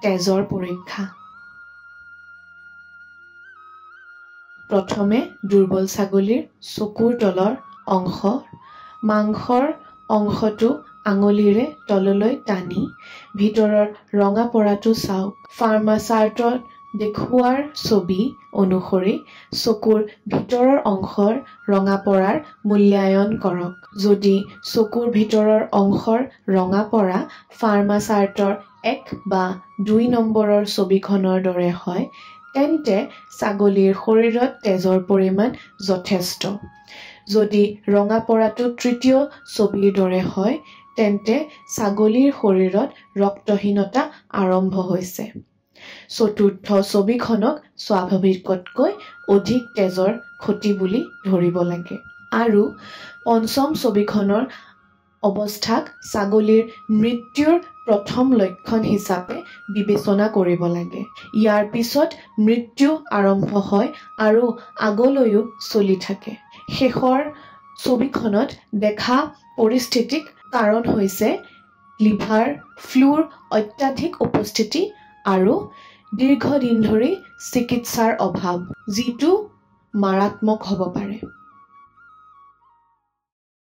তেজৰ পৰীক্ষা। প্ৰথমে দুৰ্বল ছাগলীৰ চকুৰ তলৰ অংশ, মাংসৰ অংশটো আঙুলিৰে তললৈ টানি ভিতৰৰ ৰঙা পৰাটো চাওক। ফাৰ্মাচাৰ্টত দেখুওৱাৰ ছবি অনুসৰি চকুৰ ভিতৰৰ অংশৰ ৰঙা পৰাৰ মূল্যায়ন কৰক। যদি চকুৰ ভিতৰৰ অংশৰ ৰঙা পৰা ফাৰ্মাচাৰ্টৰ 1 বা 2 নম্বৰৰ ছবিখনৰ দৰে হয়, তেন্তে ছাগলীৰ শৰীৰত তেজৰ পৰিমাণ যথেষ্ট। যদি ৰঙা পৰাটো তৃতীয় ছবিৰ দৰে হয়, তেন্তে ছাগলীৰ শৰীৰত ৰক্তহীনতা আৰম্ভ হৈছে। চতুৰ্থ ছবিখনক স্বাভাৱিকতকৈ অধিক তেজৰ ক্ষতি বুলি ধৰিব লাগে। আৰু পঞ্চম ছবিখনৰ অৱস্থাক ছাগলীৰ মৃত্যুৰ প্ৰথম লক্ষণ হিচাপে বিবেচনা কৰিব লাগে। ইয়াৰ পিছত মৃত্যু আৰম্ভ হয় আৰু আগলৈও চলি থাকে। শেষৰ ছবিখনত দেখা পৰিস্থিতিক কাৰণ হৈছে লিভাৰ ফ্লুৰ অত্যাধিক উপস্থিতি আৰু দীৰ্ঘদিন ধৰি চিকিৎসাৰ অভাৱ, যিটো মাৰাত্মক হ'ব পাৰে।